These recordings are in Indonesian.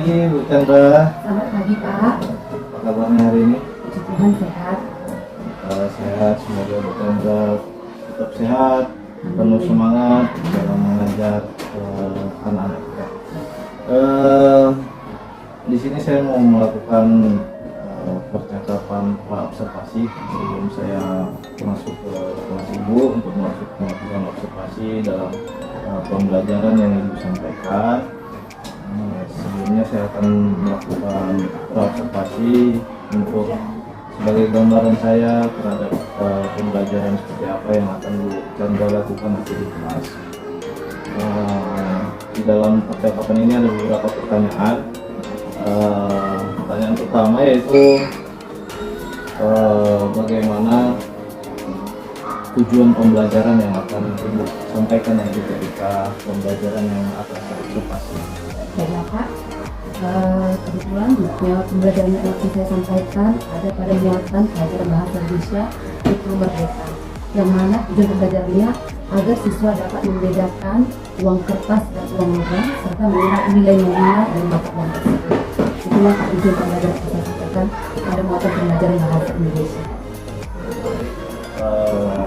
pagi Bu Chandra. Selamat pagi Pak. Apa kabarnya hari ini? Puji Tuhan sehat. Sehat, semoga Bu Chandra tetap sehat, penuh semangat dalam mengajar anak-anak kita. Di sini saya mau melakukan percakapan observasi sebelum saya masuk ke kelas Ibu untuk melakukan observasi dalam pembelajaran yang Ibu sampaikan. Sebelumnya saya akan melakukan observasi untuk sebagai gambaran saya terhadap pembelajaran seperti apa yang akan Bu Chandra lakukan nanti di kelas. Di dalam percakapan ini ada beberapa pertanyaan. Pertanyaan pertama yaitu bagaimana tujuan pembelajaran yang akan Ibu sampaikan nanti ketika pembelajaran yang akan saya observasi. Baiklah Pak. Kebetulan pembelajaran yang akan saya sampaikan ada pada muatan pelajaran bahasa Indonesia itu merdeka, yang mana tujuan pembelajarannya agar siswa dapat membedakan uang kertas dan uang logam serta mengenal nilai nominal dan mata uang tersebut. Itulah tujuan pembelajaran yang saya sampaikan pada muatan pembelajaran bahasa Indonesia.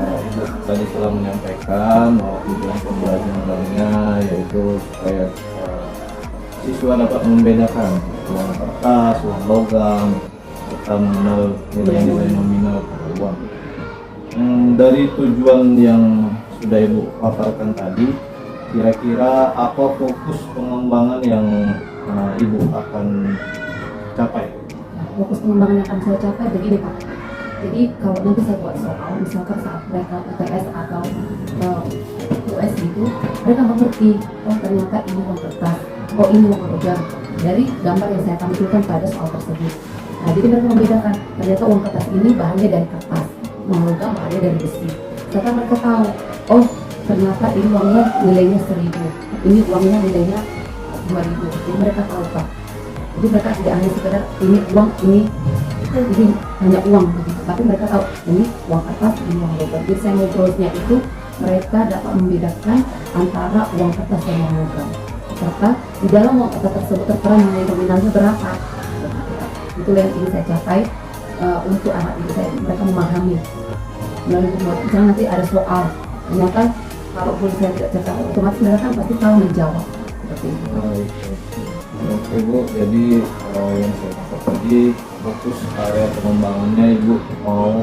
Ibu tadi telah menyampaikan bahwa tujuan pembelajarannya yaitu supaya siswa dapat membedakan uang kertas, uang logam, serta mengenal nilai-nilai nominal uang. Dari tujuan yang sudah Ibu paparkan tadi, kira-kira apa fokus pengembangan yang Ibu akan capai? Fokus pengembangan yang akan saya capai begini Pak. Jadi kalau nanti saya buat soal, misalkan saat mereka UTS atau US gitu, mereka mengerti, oh ternyata ini uang kertas, oh ini uang logam, dari gambar yang saya tampilkan pada soal tersebut. Nah, jadi mereka membedakan, ternyata uang kertas ini bahannya dari kertas, uang logam bahannya dari besi. Setelah mereka tahu, oh ternyata ini uangnya nilainya 1.000, ini uangnya nilainya 2.000, jadi mereka tahu Pak. Jadi mereka tidak hanya sekedar ini uang, ini hanya uang begitu, tapi mereka tahu ini uang kertas, ini uang logam. Jadi saya ngobrolnya itu mereka dapat membedakan antara uang kertas dan uang logam, serta di dalam uang kertas tersebut tertera nilai nominalnya berapa. Itulah yang ingin saya capai untuk anak didik saya, mereka memahami melalui pembuat. Misalnya nanti ada soal, ternyata kalau boleh saya tidak catat, otomatis mereka kan pasti tahu menjawab seperti itu. Oke Bu, jadi yang saya dapat tadi fokus area pengembangannya Ibu mau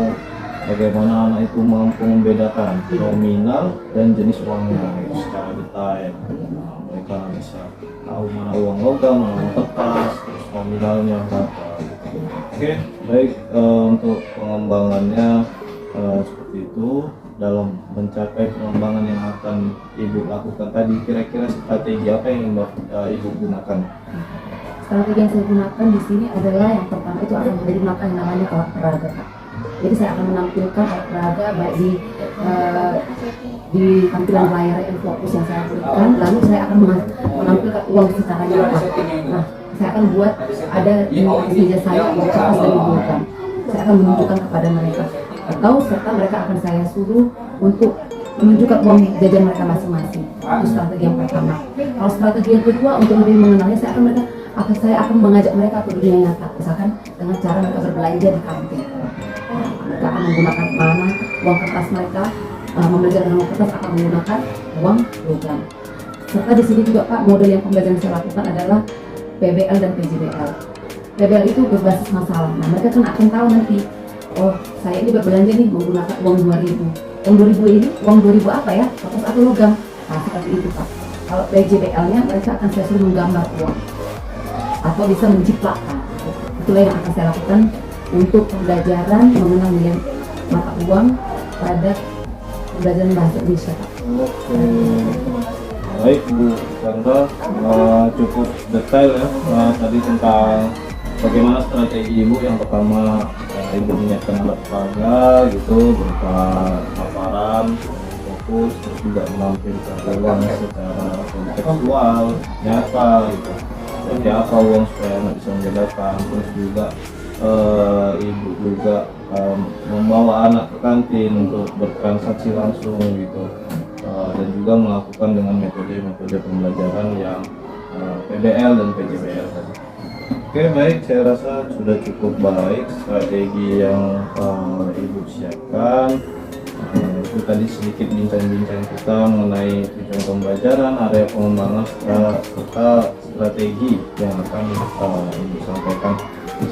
bagaimana anak itu mampu membedakan nominal dan jenis uangnya secara detail. Mereka bisa tahu mana uang logam, mana uang kertas, terus nominalnya berapa. Oke, baik, untuk pengembangannya seperti itu. Dalam mencapai pengembangan yang akan Ibu lakukan tadi, kira-kira strategi apa yang Ibu gunakan? Strategi yang saya gunakan di sini adalah yang pertama itu akan menggunakan yang namanya alat peraga. Jadi saya akan menampilkan alat peraga baik di tampilan layar yang fokus yang saya berikan, lalu saya akan menampilkan uang secara nyata. Nah, saya akan buat ada di meja saya uang kertas dan uang logam. Saya akan menunjukkan kepada mereka, atau serta mereka akan saya suruh untuk menunjukkan uang jajan mereka masing-masing. Itu strategi yang pertama. Kalau strategi yang kedua, untuk lebih mengenalnya, saya akan mengajak mereka ke dunia nyata, misalkan dengan cara mereka berbelanja di kantin. Mereka akan menggunakan mana uang kertas mereka, membelajar dengan uang kertas akan menggunakan uang logam. Serta di sini juga Pak, model yang pembelajaran saya lakukan adalah PBL dan PJBL. PBL itu berbasis masalah. Nah, mereka kan akan tahu nanti, oh saya ini berbelanja nih menggunakan uang 2.000. Uang 2.000 ini, uang 2.000 apa ya? Kertas atau logam? Nah, seperti itu Pak. Kalau PJBL-nya mereka akan saya suruh menggambar uang atau bisa menciptakan. Itulah yang akan saya lakukan untuk pembelajaran mengenal nilai mata uang pada pembelajaran bahasa Indonesia Pak. Oke, baik Bu Chandra, cukup detail ya tadi tentang bagaimana strategi Ibu. Yang pertama Ibu menyiapkan alat peraga gitu berupa paparan, fokus, terus juga menampilkan uang secara kontekstual, nyata gitu. Seperti apa uang supaya anak bisa membedakan. Terus juga Ibu juga membawa anak ke kantin untuk bertransaksi langsung gitu, dan juga melakukan dengan metode-metode pembelajaran yang PBL dan PJBL tadi. Oke, baik, saya rasa sudah cukup baik strategi yang Ibu siapkan. Itu tadi sedikit bincang-bincang kita mengenai tujuan pembelajaran, area pengembangan, serta strategi yang akan Ibu sampaikan.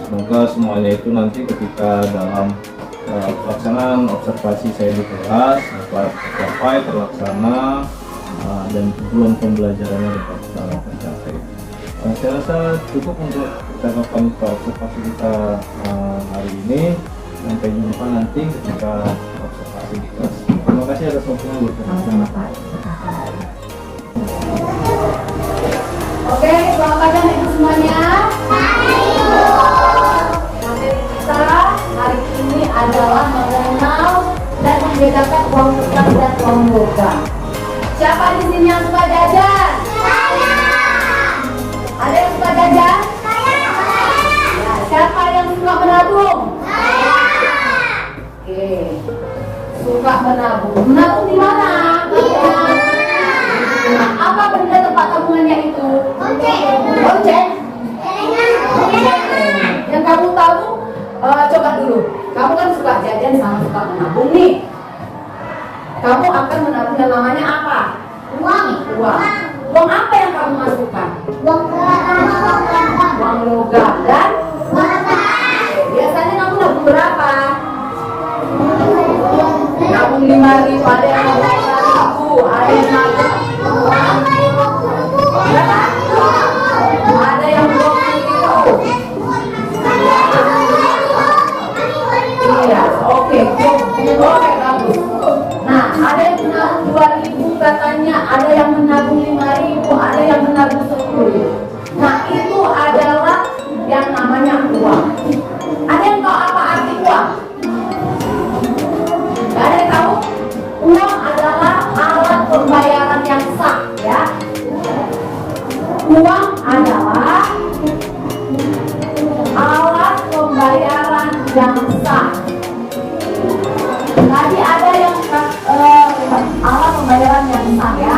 Semoga semuanya itu nanti ketika dalam pelaksanaan observasi saya di kelas dapat tercapai, terlaksana, dan tujuan pembelajarannya dapat tercapai. Saya rasa cukup untuk catatan observasi kita hari ini. Sampai jumpa nanti ketika observasi di kelas. Terima kasih atas waktunya, Bu. Sama-sama, Pak. Oke, selamat pagi Ibu semuanya. Materi kita hari ini adalah mengenal dan membedakan uang kertas dan uang logam. Siapa di sini yang suka jajan? Saya. Ada yang suka jajan? Saya. Ya, siapa yang suka menabung? Saya. Oke. Suka menabung. Menabung di mana? Nah, apa benda tempat tabungannya itu? Lonceng. Yang kamu tahu, coba dulu. Kamu kan suka jajan sama suka menabung nih. Kamu akan menabung yang namanya apa? Uang. Uang apa yang kamu masukkan? Uang logam dan biasanya kamu nabung berapa? Nabung 5.000, ada yang nabung 5.000, ada yang nabung berapa? Ada yang 20.000. Iya, oke, bagus. Nah, ada yang menabung 2.000 katanya, ada yang menabung 5.000, ada yang menabung 10.000. Nah, itu adalah yang namanya uang. Ada yang tahu apa arti uang? Gak ada yang tahu? Uang adalah alat pembayaran yang sah, ya. Uang adalah alat pembayaran yang sah. Tadi ada yang alat pembayaran yang sah, ya.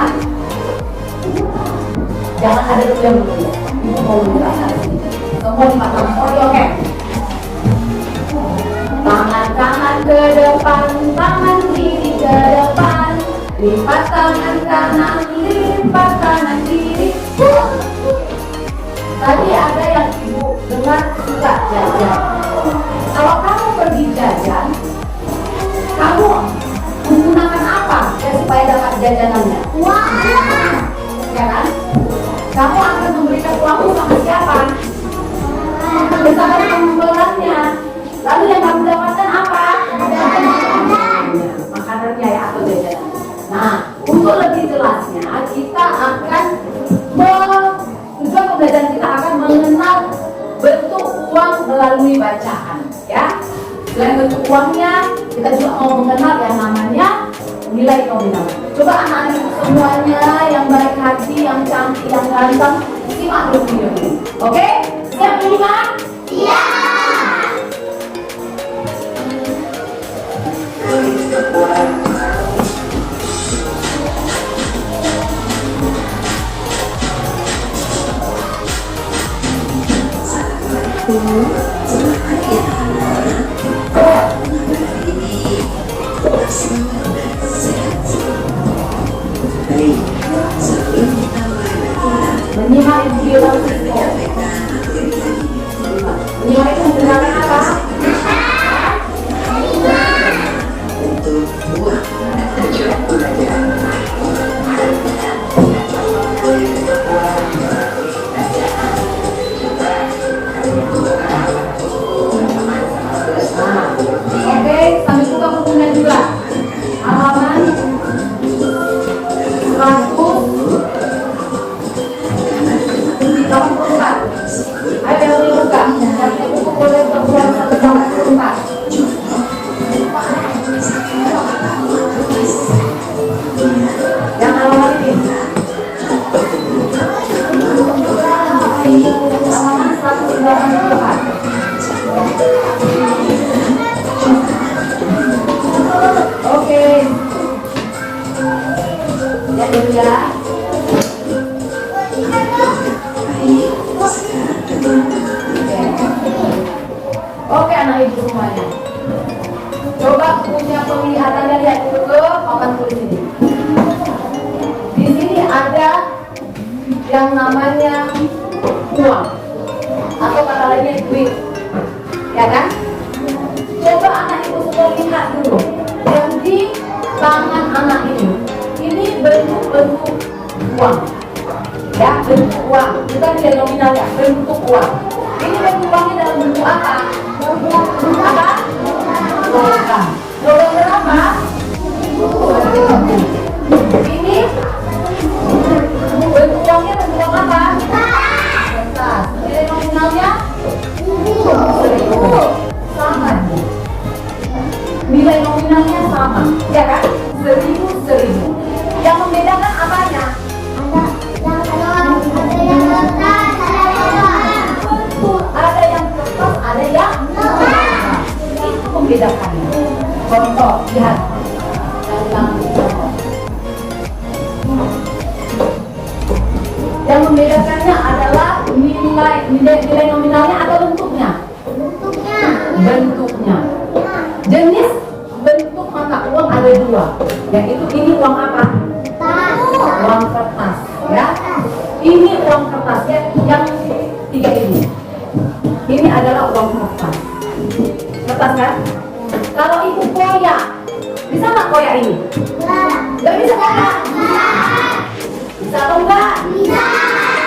Jangan ada dulu yang belum. Ini mau menjelaskan sini. Semua dipasang. Oke. Tangan kanan ke depan, tangan kiri ke depan. Lipat tangan kanan, lipat tangan kiri. Tadi ada yang ibu dengar suka jajan. Kalau kamu pergi jajan, kamu menggunakan apa ya supaya dapat jajanannya? Uang. Ya kan? Kamu akan memberikan uangmu sama siapa? Bersama pembawaannya. Lalu yang kamu dapatkan apa? Makanannya ya atau jajanan. Nah, untuk lebih jelasnya kita akan tujuan pembelajaran kita akan mengenal bentuk uang melalui bacaan, ya. Selain bentuk uangnya, kita juga mau mengenal yang namanya nilai nominal. Coba anak-anak semuanya yang baik hati, yang cantik, yang ganteng, simak dulu video ini. Oke? Siap dulu kan? Siap. Menyimak video menyimak itu punya penglihatannya, lihat dulu ke papan tulis ini. Di sini ada yang namanya uang atau kata lainnya duit, ya kan? Coba anak ibu semua lihat dulu yang di tangan anak ini bentuk uang, ya, bentuk uang, bukan dia nominalnya, bentuk uang. Ini bentuk uangnya dalam bentuk apa? Apa? Logam. Logam berapa? Ini bentuk uangnya bentuk uang apa? Kertas. Nilai nominalnya 1.000. Sama. Nilai nominalnya sama, ya kan? 1.000. Yang membedakan apanya? Ada yang kertas, ada yang itu membedakannya. Contoh, lihat. Yang membedakannya adalah nilai nominalnya atau bentuknya? Bentuknya. Jenis bentuk mata uang ada dua, yaitu ini uang apa? Uang kertas, ya. Ini uang kertas, ya, yang tiga ini. Ini adalah uang kertas. Kertas kan? Kalau ibu koyak, bisa nggak koyak ini? Nggak bisa koyak? Bisa atau enggak?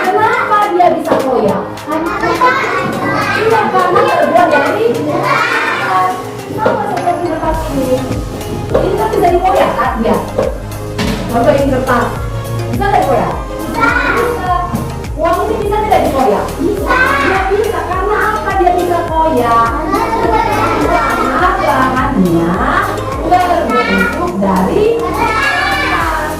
Kenapa dia bisa koyak? Iya, karena terbuat dari kertas. Sama seperti kertas ini. Ini kan bisa dikoyak kan dia? Contoh ini kertas. Bisa nggak dikoyak? Bisa. Uang ini bisa tidak dikoyak? Bisa. Dia bisa, karena apa dia bisa koyak? Karena bahannya terbentuk dari kertas.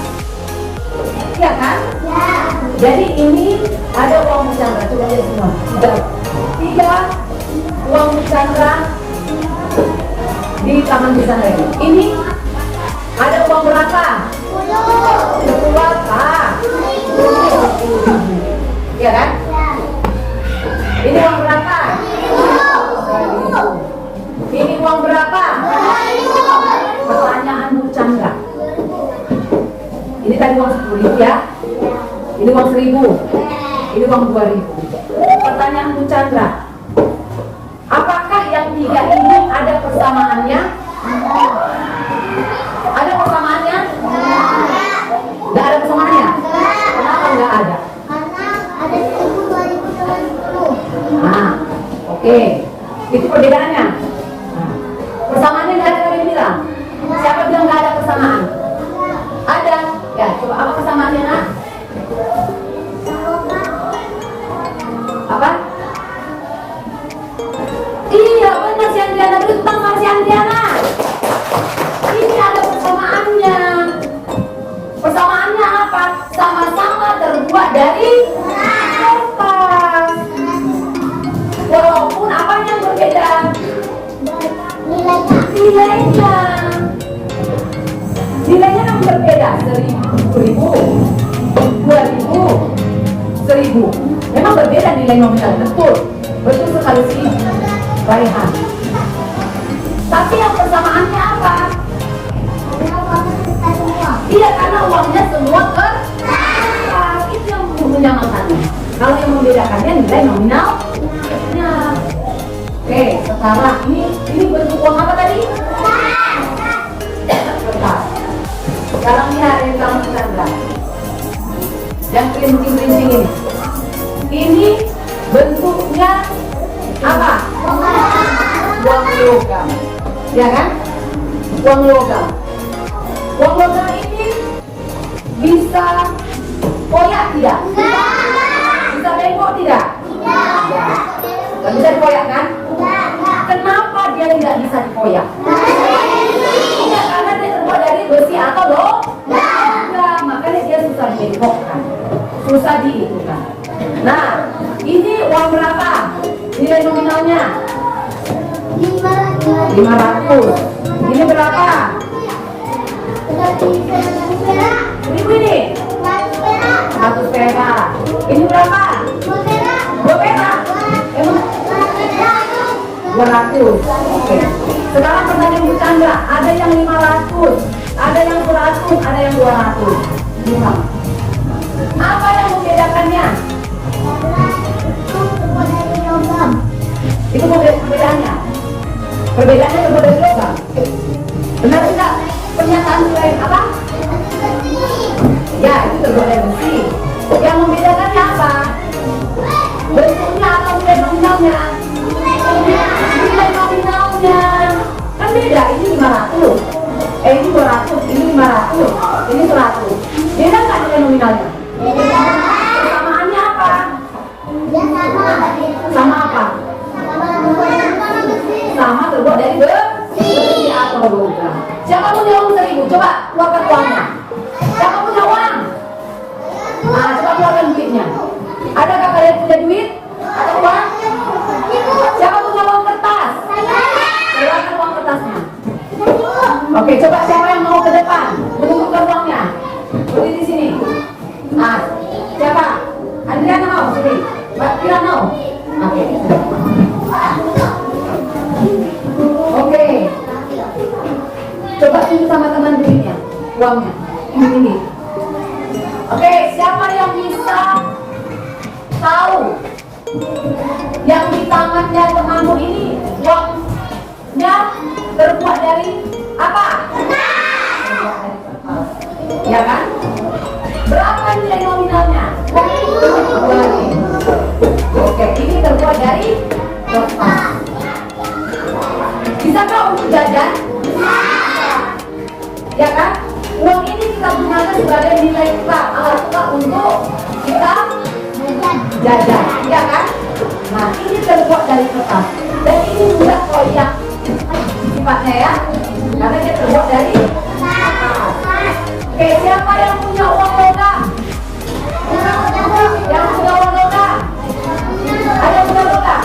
Iya kan? Ya. Jadi ini ada uang Chandra, coba lihat semua. Tiga uang Chandra di tangan di sana ini. Ini ada uang berapa? 10 berapa? 10.000. Iya kan? Ini uang berapa? 1.000. Ini uang berapa? 2.000. Pertanyaan Bu Chandra. Ini tadi uang 10.000 ya. Ini uang 1.000. Ini uang 2.000. Pertanyaan Bu Chandra. Apakah yang tiga ini ada persamaannya? Ada persamaannya? Nggak ada persamaannya? Kenapa nggak ada? Karena ada 1.000, 2.000, 2.000. Nah, oke. Itu perbedaannya. Nah, persamaannya nggak ada, kalian bilang? Siapa bilang nggak ada persamaan? Ada. Ya, coba apa persamaannya, nak? Apa? Iya, benar, si Andriana, berutang sama si Andriana. Ini ada persamaannya. Persamaannya apa? Sama-sama terbuat dari kertas. Walaupun apanya yang berbeda? Nilainya. Nilainya yang berbeda. 1.000, 2.000, 1.000. Memang berbeda nilai nominal, betul. Betul sekali sih, Raihan. Tapi yang persamaannya apa? Iya, karena uangnya semua kertas. Itu yang menyamakannya. Kalau yang membedakannya nilai nominalnya. Oke, sekarang ini bentuk uang apa tadi? Kertas. Sekarang lihat yang kamu Chandra. Yang kerincing-kerincing ini. Ini bentuknya apa? Uang logam. Ya kan? Uang logam. Uang logam ini bisa koyak tidak? Bisa bengkok tidak? Tidak bisa dikoyak kan? Kenapa dia tidak bisa dikoyak? Tidak, karena dia terbuat dari besi atau logam. Makanya dia susah dibengkokkan, susah diitukan. Nah, ini uang berapa? Nilai nominalnya 500. Ini berapa? 1.000 ini? 100 perak. Ini berapa? 2 perak. Emang 2 200. Oke. Sekarang pertanyaan Bu Chandra, ada yang 500, ada yang 100, ada yang 200. Lima. Apa yang membedakannya? Itu perbedaannya. Perbedaannya terbuat dari logam. Benar tidak? Pernyataan lain apa? Ya, itu terbuat dari besi. Yang membedakannya apa? Bentuknya atau nilai nominalnya? Nilai nominalnya. Kan beda, ini 500. Ini 200, ini 500, ini 100. Beda nggak nilai nominalnya? Persamaannya apa? Sama apa? Sama terbuat dari besi atau logam. Siapa punya uang 1000? Coba keluarkan uangnya. Siapa punya uang? Nah, coba keluarkan duitnya. Adakah kalian punya duit atau uang? Siapa punya uang kertas? Keluarkan uang kertasnya. Oke, coba siapa yang mau ke depan menunjukkan uangnya? Berdiri di sini. Nah, siapa? Adriana mau sini. Mbak Kira mau? Oke. Oke. Coba tunjuk sama teman duitnya, uangnya. Ini. Oke, siapa yang bisa tahu yang di tangannya temanmu ini uangnya terbuat dari apa? Ya kan? Berapa nilai nominalnya? 2.000. Oke, ini terbuat dari kertas. Bisakah untuk jajan? Ya kan? Uang ini kita gunakan sebagai nilai tukar, alat tukar untuk kita jajan, ya kan? Nah, ini terbuat dari kertas. Dan ini bulat koyak sifatnya ya, karena dia terbuat dari kertas. Oke, siapa yang punya uang logam? Yang punya uang logam? Ada yang punya logam?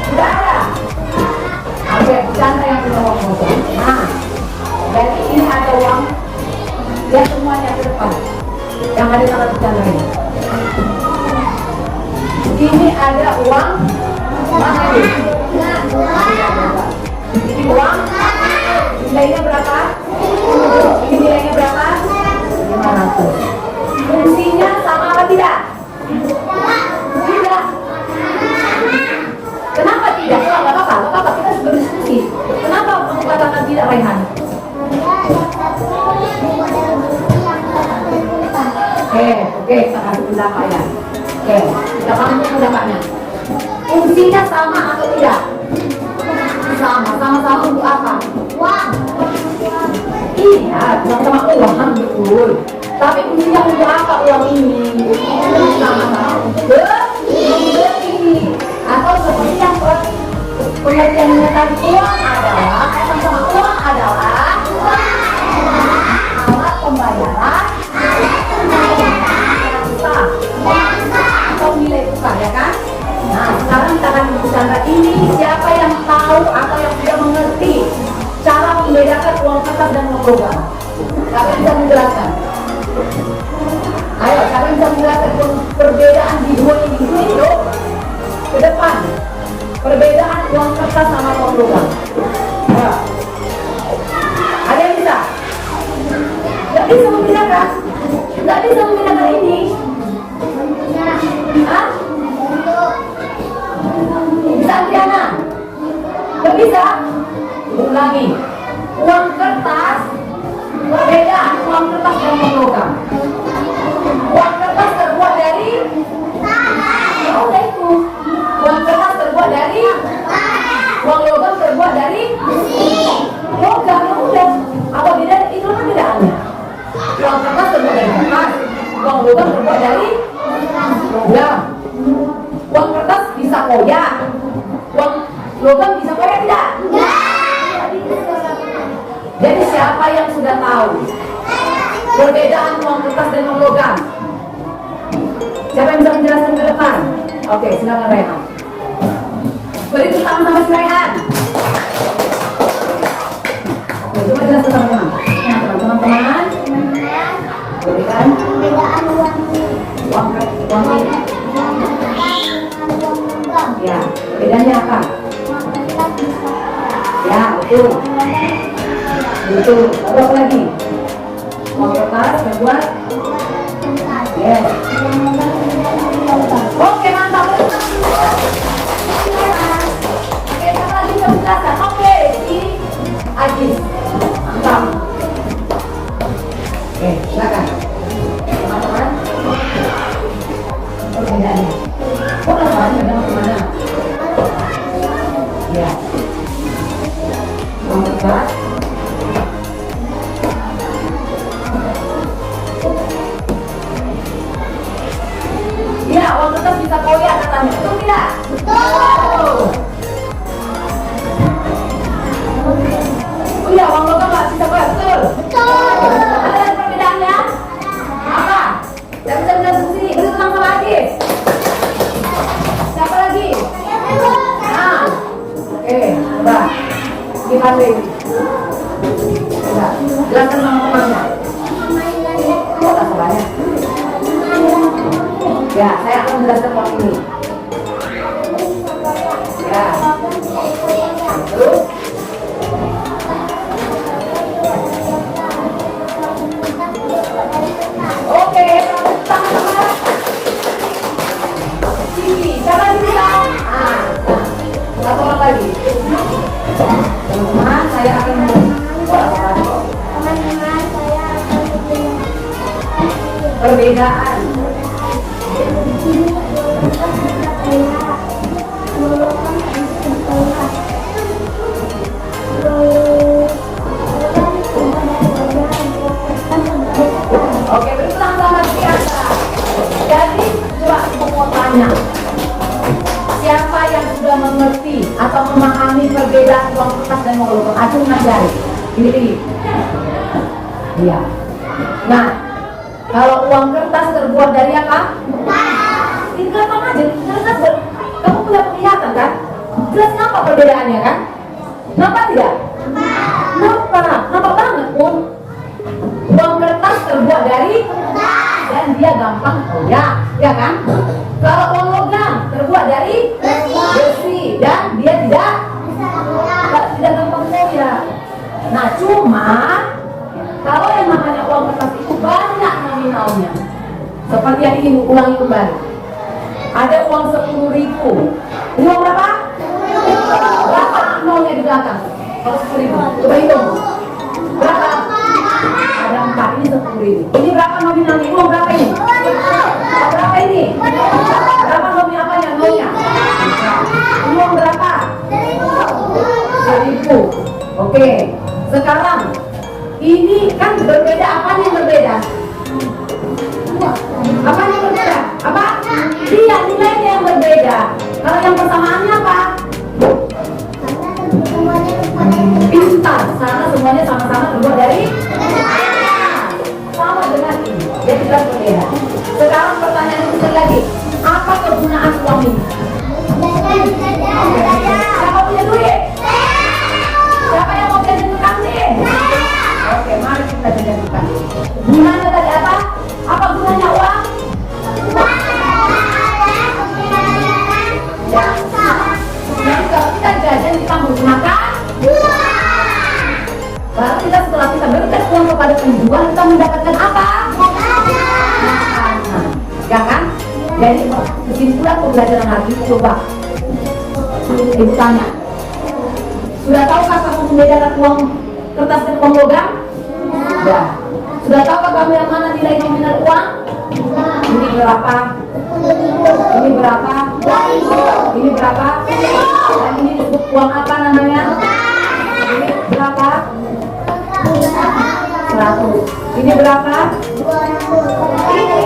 Tidak ada. Oke, Chandra yang punya uang logam. Nah, jadi ini ada uang, lihat semuanya ke depan. Yang ada tanda Chandra ini. Ini ada uang mana ini? Ini uang nilainya berapa? Ini nilainya berapa? 500. Fungsinya sama apa tidak? Tidak. Kenapa tidak? Nggak apa-apa, kita berdiskusi. Kenapa kamu katakan tidak, Raihan? Oke, kita kasih pendapat ya. Oke, kita kasih pendapatnya. Fungsinya sama atau tidak? Sama untuk apa? Uang. Iya, sama uang betul. Tapi fungsinya untuk apa uang ini? Sama untuk beli. Atau seperti yang pengertiannya tadi, uang adalah alat pembayaran atau nilai tukar, ya kan? Nah, sekarang kita akan bicara ini, siapa yang tahu atau yang sudah mengerti cara membedakan uang kertas dan uang logam? Siapa yang bisa menjelaskan? Ayo, siapa yang bisa menjelaskan perbedaan di dua ini? Yuk, ke depan. Perbedaan uang kertas sama uang logam. Ayo. Ada yang bisa? Nggak bisa membedakan? Nggak bisa membedakan ini? Hah? Bisa, Adriana? Nggak bisa? Ulangi. Uang kertas, perbedaan uang kertas dan uang logam. Uang kertas terbuat dari? Ya udah itu. Uang kertas terbuat dari? Uang logam terbuat dari? Logam, ya udah. Apa beda? Itu apa bedaannya? Uang kertas terbuat dari kertas, uang logam terbuat dari logam. Uang kertas bisa koyak, uang logam bisa koyak tidak? Jadi siapa yang sudah tahu perbedaan uang kertas dan uang logam? Siapa yang bisa menjelaskan ke depan? Oke, silakan Rehan. Beri tepuk tangan sama si Rehan. Oke, coba jelaskan teman-teman. Nah, teman-teman, berikan uang ini. Ya, bedanya apa? Betul. Betul. Lalu apa lagi? Uang kertas terbuat. Yes. Oke, mantap. Oke, siapa lagi yang menjelaskan? Oke, ini Ajis. Mantap. Oke, silakan. Teman-teman. Perbedaannya. Kok rasanya ada kemana? Ya. Uang kertas. Ya, uang kertas bisa koyak katanya. Betul tidak? Betul. Oh iya, uang logam nggak bisa koyak. Betul. Betul. Ada perbedaannya? Apa? Saya bisa bilang sendiri. Beri tenang sama Adis. Siapa lagi? Nah. Oke, coba. Dipanggil. Coba. Jelaskan sama temannya. Oh, tak salahnya. Ya, saya akan menjelaskan uang ini. Ya. Terus? Oke, tangan-tangan. Sini, siapa yang bilang? Ah, satu orang lagi. Teman-teman, saya akan perbedaan. Oke, bersama-sama biasa. Jadi, coba aku mau tanya. Siapa yang sudah mengerti atau memahami perbedaan uang kertas dan uang logam? Aku ngajari. Ini. Iya. Nah, kalau uang kertas terbuat dari apa? Ini gampang aja. Jelas, kamu punya penglihatan kan? Jelas nampak perbedaannya kan? Nampak tidak? Nampak banget pun. Uang kertas terbuat dari dan dia gampang koyak, ya kan? Kalau uang logam terbuat dari besi dan dia tidak gampang koyak. Nah, cuma kalau yang namanya uang kertas itu banyak nominalnya. Seperti yang ingin ulangi kembali. Ada uang 10.000. Ini uang berapa? Berapa nolnya di belakang? Kalau 10.000. Coba hitung. Berapa? Ada 4, ini 10.000. Ini berapa nominalnya? Ini uang berapa ini? Berapa ini? Berapa nominal apanya? Nolnya? Ini uang berapa? 1.000. Oke. Sekarang ini kan berbeda. Apanya yang berbeda? Apanya yang berbeda? Apa? Iya, nilainya yang berbeda. Kalau yang persamaannya apa? Pintar, karena semuanya sama-sama terbuat dari sama dengan ini. Jadi jelas berbeda. Sekarang pertanyaan yang besar lagi, apa kegunaan uang ini? Siapa punya duit? Siapa yang mau jajan ke kantin? Oke, mari kita jajan ke kantin. Gunanya tadi apa? Apa gunanya uang? Jadi kalau kita jajan kita menggunakan berarti kita setelah kita berikan uang kepada penjual kita mendapatkan apa? Makanan, ya kan? Jadi kesimpulan pembelajaran hari ini coba ibu tanya, sudah tahukah kamu membedakan uang kertas dan uang logam? Sudah. Sudah tahukah kamu yang mana nilai nominal uang? Ini berapa? Ini berapa? Ini berapa? Dan ini disebut uang apa namanya? Ini berapa? 100. Ini berapa? Ini.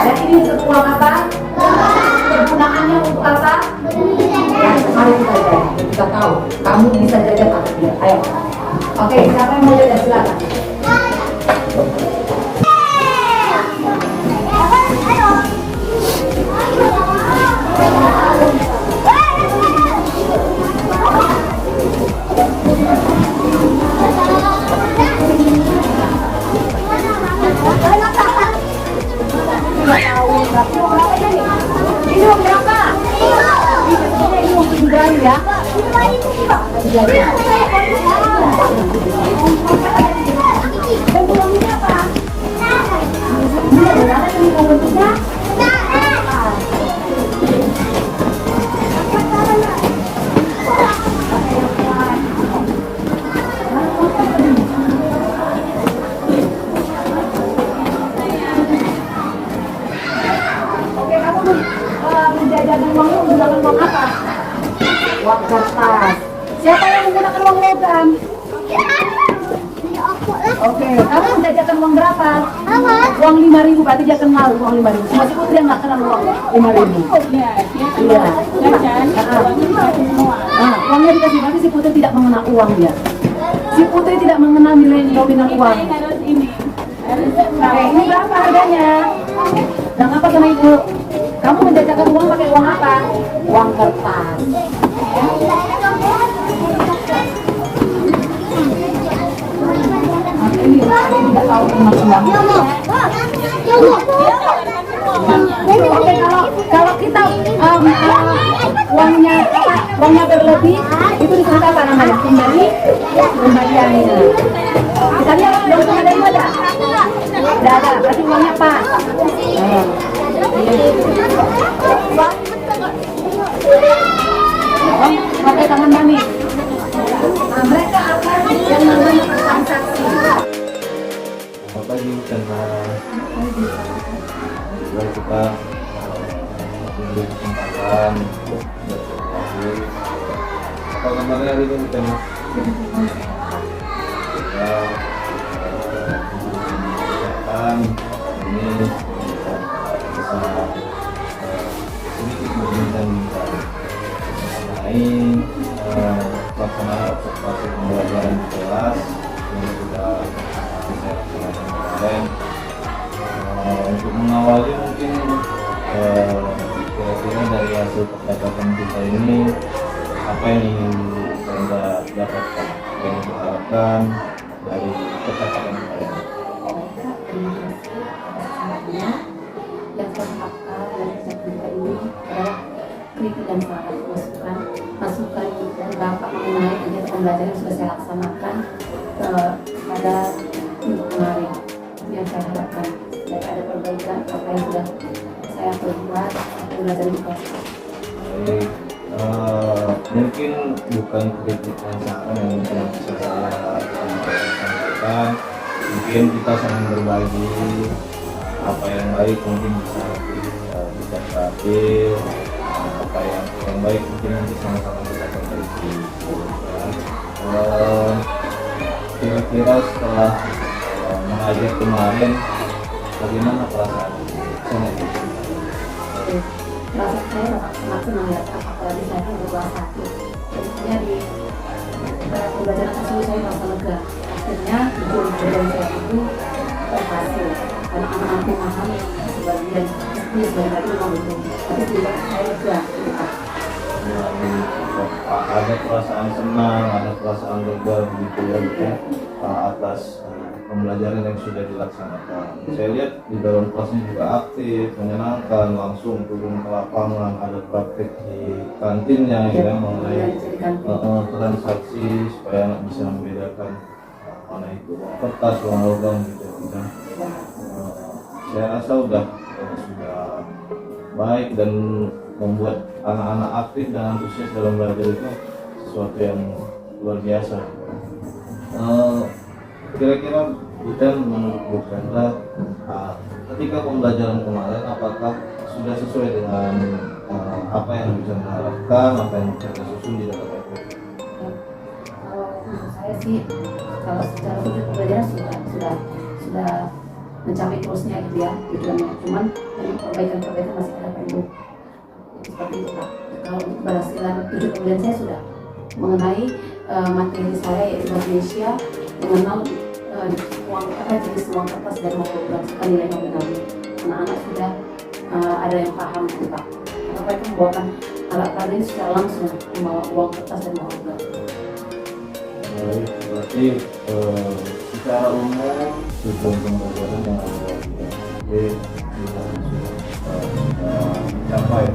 Dan ini disebut uang apa? Kegunaannya untuk apa? Ya, mari kita jajan. Kita tahu kamu bisa jajan atau tidak. Ayo. Oke, siapa yang mau jajan silakan. Ini uang berapa? Ini uang 7 ya. kertas. Siapa yang menggunakan uang logam? Oke, kamu menjajakan uang berapa? Uang 5.000, berarti dia kenal uang 5.000. Cuma si Putri yang nggak kenal uang 5.000. Iya. Uangnya dikasih, berarti si Putri tidak mengenal uang dia. Si Putri tidak mengenal nilai nominal uang. Oke, ini berapa harganya? Dan apa sama ibu? Kamu menjajakan uang pakai uang apa? Uang kertas. Ini tidak tahu tentang uang. Oke, kalau kita uangnya berlebih, itu disebut apa namanya? Kembalian. Kita lihat uang kembalian ada? Tidak ada, berarti uangnya pas. Pakai tangan manis. Nah, mereka akan yang namanya transaksi. Apa lagi karena juga kita memberi kesempatan untuk berkolaborasi. Apa kabarnya hari ini kita kita ini bisa sedikit berbincang-bincang mengenai pelaksanaan observasi pembelajaran di kelas yang sudah saya laksanakan kemarin. Untuk mengawali mungkin kira-kira dari hasil percakapan kita ini apa yang ingin Anda dapatkan, apa yang diharapkan dari percakapan kita ini? Yang saya harapkan dari percakapan ini adalah kritik dan saran, masukan dan dampak mengenai kegiatan pembelajaran yang sudah saya laksanakan pada minggu kemarin. Yang saya harapkan supaya ada perbaikan apa yang sudah saya perbuat pembelajaran di kelas. Baik, mungkin bukan kritik dan saran yang mungkin bisa saya sampaikan. Mungkin kita saling berbagi apa yang baik mungkin bisa kita terapin, apa yang baik mungkin nanti sama-sama kita perbaiki. Kira-kira setelah mengajar kemarin, bagaimana perasaan saya? Rasa saya sangat senang ya, apalagi saya kan berbuat sakit. Jadinya di pembelajaran tersebut saya merasa lega. Akhirnya tujuan saya itu berhasil. Karena anak-anak memahami sebagian, ini sebagian lagi memang belum. Tapi juga saya lega. Ada perasaan senang, ada perasaan lega begitu ya, atas pembelajaran yang sudah dilaksanakan. Saya lihat di dalam kelasnya juga aktif, menyenangkan, langsung turun ke lapangan, ada praktek di kantinnya ya mengenai transaksi supaya anak bisa membedakan mana itu uang kertas, uang logam gitu ya. Saya rasa sudah baik dan membuat anak-anak aktif dan antusias dalam belajar itu sesuatu yang luar biasa. Kira-kira kita menurut Bu Kendra, ketika pembelajaran kemarin apakah sudah sesuai dengan apa yang bisa diharapkan, apa yang bisa disusun di dalam itu? Menurut saya sih, kalau secara tujuan pembelajaran sudah mencapai kursnya gitu ya, tujuannya. Cuman perbaikan masih ada Pak Ibu. Seperti itu Pak. Kalau untuk keberhasilan tujuan pembelajaran saya sudah mengenai materi saya yaitu Indonesia, mengenal jenis uang kertas dan uang logam serta nilai nominalnya. Anak-anak sudah ada yang paham gitu Pak. Apa itu membawakan alat-alat ini secara langsung membawa uang kertas dan uang logam. Berarti secara umum tujuan pembelajaran yang ada di kita sudah mencapai.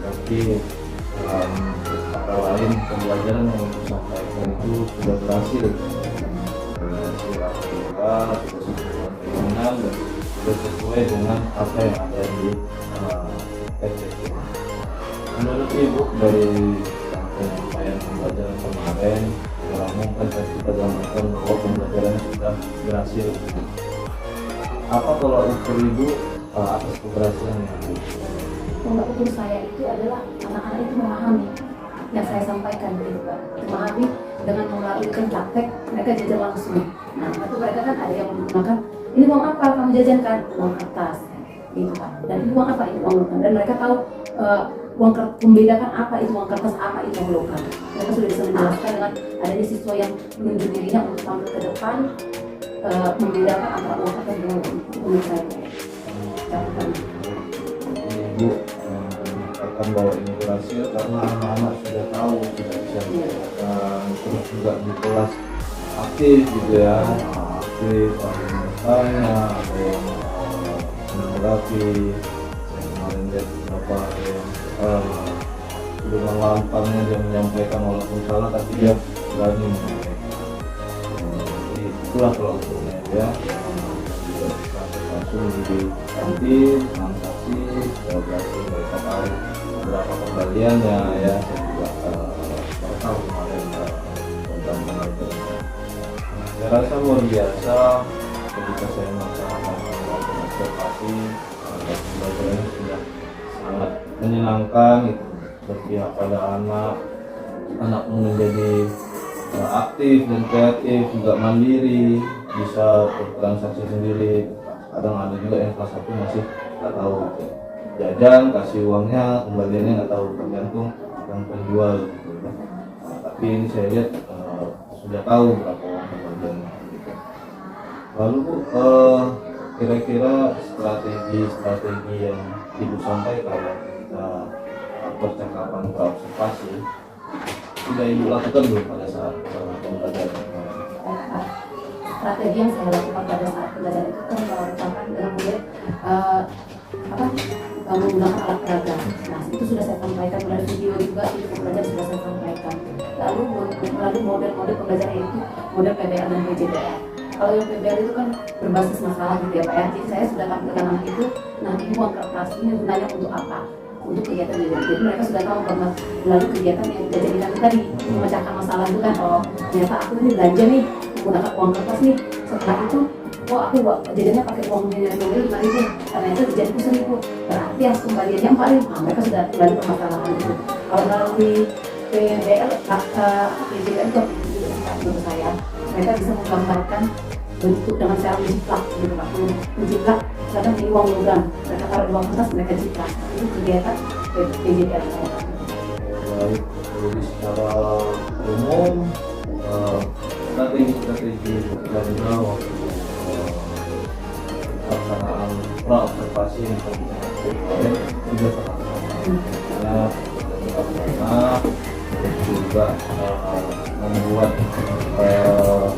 Tapi kata lain pembelajaran yang disampaikan itu sudah berhasil, alhamdulillah, sudah sesuai keinginan dan sudah sesuai dengan apa yang ada di TPP. Menurut Ibu dari penyampaian pembelajaran kemarin, mungkin kita gambarkan bahwa pembelajaran sudah berhasil. Apa kalau ukur Ibu atas keberhasilan yang tolak ukur saya itu adalah anak-anak itu memahami yang saya sampaikan gitu Pak. Memahami dengan melalui praktek mereka jajan langsung. Nah, itu mereka kan ada yang menggunakan ini uang apa kamu jajankan? Uang kertas gitu Pak. Dan ini uang apa? Ini uang lokal. Dan mereka tahu uang kertas membedakan apa itu uang kertas, apa itu uang lokal. Mereka sudah bisa menjelaskan dengan adanya siswa yang menunjuk dirinya untuk tampil ke depan membedakan antara uang kertas dan uang saya. Catatan. Ibu akan bawa ini berhasil karena anak-anak sudah tahu, sudah bisa menjelaskan, terus juga di kelas aktif gitu ya, aktif, tanya, ada yang fotografi, kemarin lihat beberapa yang dengan lantangnya dia menyampaikan walaupun salah tapi dia berani menyampaikan. Jadi itulah kalau ukurnya ya. Langsung di kantin, transaksi, berhasil mereka tahu berapa kembaliannya ya. Saya juga baru tahu kemarin program pengajarannya. Saya rasa luar biasa ketika saya melaksanakan observasi, pembelajarannya sudah sangat menyenangkan gitu, berpihak pada anak menjadi aktif dan kreatif, juga mandiri, bisa bertransaksi sendiri. Kadang ada juga yang kelas 1 masih nggak tahu gitu. Jajan kasih uangnya, kembaliannya nggak tahu, tergantung yang penjual gitu. Nah, tapi ini saya lihat sudah tahu berapa uang kembaliannya gitu. Lalu Bu, kira-kira strategi yang Ibu sampaikan kita percakapan observasi sudah Ibu lakukan belum pada saat pembelajaran? Strategi yang saya lakukan pada saat pembelajaran itu kan merupakan dengan murid menggunakan alat peraga. Nah, itu sudah saya sampaikan melalui video juga, itu pembelajaran sudah saya sampaikan. Lalu melalui model-model pembelajaran itu model PBL dan PJDL. Kalau yang PBL itu kan berbasis masalah gitu ya Pak ya. Jadi saya sudah tampilkan anak itu, nah ini uang kertas ini gunanya untuk apa? Untuk kegiatan jajan. Jadi mereka sudah tahu bahwa melalui kegiatan yang jajan tadi memecahkan masalah itu kan, oh ternyata aku ini belanja nih menggunakan uang kertas nih. Setelah itu, oh aku jajannya pakai uang mobil 5.000, ternyata jajanku 1.000. Berarti yang kembaliannya 4.000. Nah, mereka sudah melalui permasalahan itu. Kalau melalui PBL, PJDL itu menurut saya mereka bisa menggambarkan bentuk dengan cara menjiplak gitu Pak. Menjiplak kadang ini uang logam, mereka taruh di uang kertas, mereka jiplak. Itu kegiatan PJDL saya. Baik, jadi secara umum strategi dari waktu pelaksanaan pra-observasi yang tadi sudah terlaksana karena juga membuat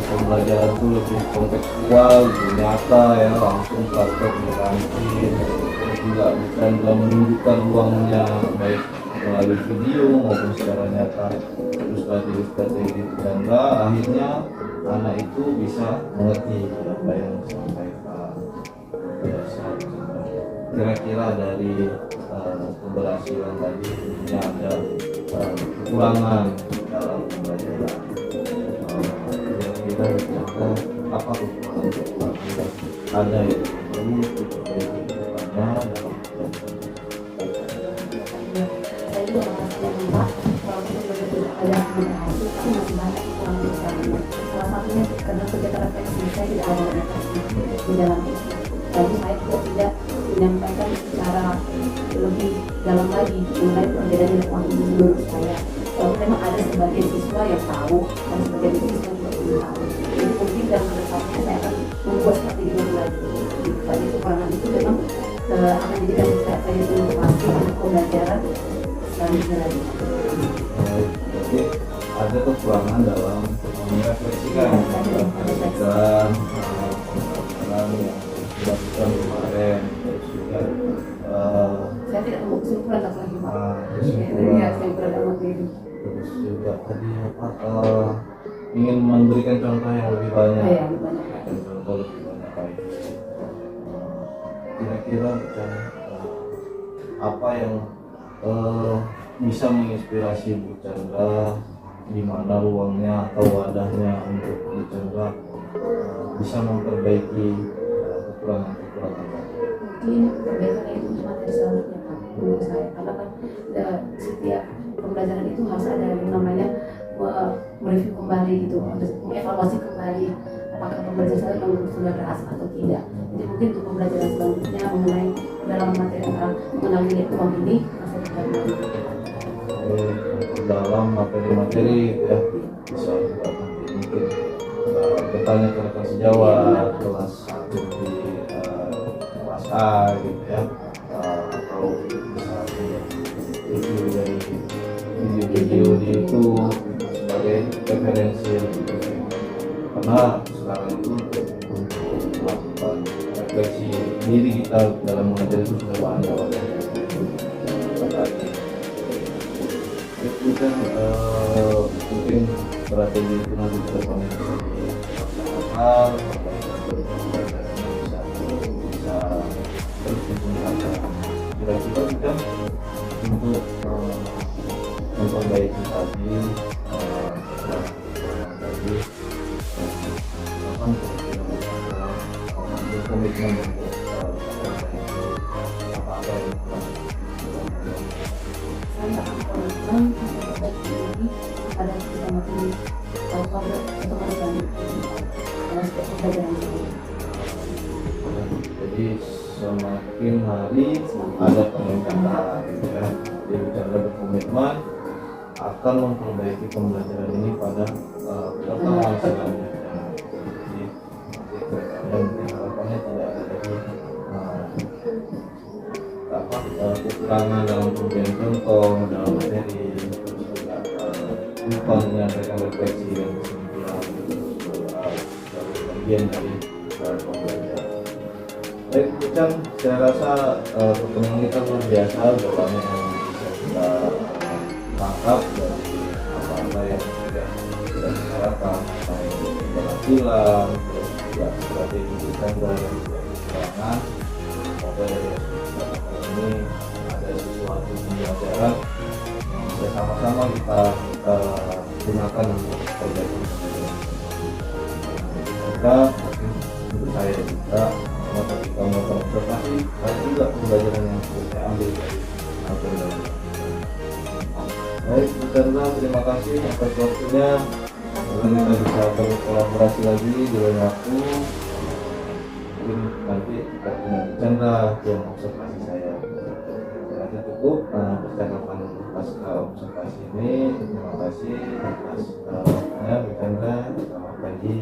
pembelajaran itu lebih kontekstual, lebih nyata ya, langsung praktek di kantin, juga bukan menunjukkan uangnya baik melalui video maupun secara nyata. Terus strategi ganda akhirnya anak itu bisa mengerti apa yang disampaikan. Kira-kira dari keberhasilan tadi ini ada kekurangan dalam pembelajaran. Kira-kira apa kekurangan ada yang perlu diperbaiki dalam Saya juga merasakan Pak, walaupun ada berhasil, tapi masih banyak kekurangan di sana. Salah satunya karena kegiatan refleksi saya tidak ada refleksi di dalam itu. Lalu saya juga tidak menyampaikan secara lebih dalam lagi mengenai perbedaan nilai uang ini menurut saya. Kalau memang ada sebagian siswa yang tahu dan sebagian siswa juga belum tahu. Jadi mungkin dalam kedepannya saya akan membuat strategi baru lagi. Jadi kekurangan itu memang akan menjadikan saya itu pasti untuk pembelajaran selanjutnya lagi. Jadi ada kekurangan dalam merefleksikan pembelajaran yang dilakukan kemarin, terus juga saya tidak mau kesimpulan lagi Pak. kesimpulan, terus juga tadi ingin memberikan contoh yang lebih banyak, contoh lebih banyak lagi. Kira-kira apa yang bisa menginspirasi Bu Chandra, di mana ruangnya atau wadahnya untuk Bu Chandra bisa memperbaiki kekurangan-kekurangan. Mungkin perbaikan itu cuma dari selanjutnya Pak. menurut saya, karena kan setiap pembelajaran itu harus ada yang namanya mereview kembali gitu, harus mengevaluasi kembali apakah pembelajaran saya memang sudah berhasil atau tidak. Jadi mungkin untuk pembelajaran selanjutnya mengenai pendalaman materi tentang mengenal nilai uang ini masih kita dalam materi-materi ya, bisa juga nanti mungkin bertanya ke rekan sejawat kelas 1 di kelas A gitu ya, atau bisa review dari video-video di YouTube sebagai referensi gitu. Karena sekarang itu untuk melakukan refleksi diri kita dalam mengajar itu sudah banyak itu kan mungkin strategi itu nanti ke depannya bisa dilaksanakan, bisa terus ditingkatkan. Kira-kira kita untuk memperbaiki tadi komitmen untuk apa-apa yang saya akan komitmen pada kita materi atau pembelajaran jadi semakin hari ada peningkatan gitu ya. Jadi bicara berkomitmen akan memperbaiki pembelajaran ini pada pertemuan selanjutnya. Jadi dan harapannya tidak ada lagi kekurangan dalam pemberian contoh dalam materi, lupa menyampaikan refleksi dan kesimpulan sebagai bagian dari pembelajaran. Baik, Ucang, saya rasa pertemuan kita luar biasa, banyak yang bisa kita tangkap dari apa-apa yang sudah dibicarakan, baik keberhasilan, terus juga strategi kita dan kekurangan. Semoga dari ini ada sesuatu pembelajaran yang bisa sama-sama kita gunakan untuk perbaikan kita. Mungkin untuk saya juga ketika melakukan observasi ada juga pembelajaran yang perlu saya ambil dari apa yang baik. Bu Chandra, terima kasih atas waktunya. Mungkin kita bisa berkolaborasi lagi di lain waktu. Mungkin nanti kita punya Bu Chandra yang observasi saya. Saya cukup percakapan pasca observasi ini. Terima kasih atas waktunya Bu Chandra. Selamat pagi.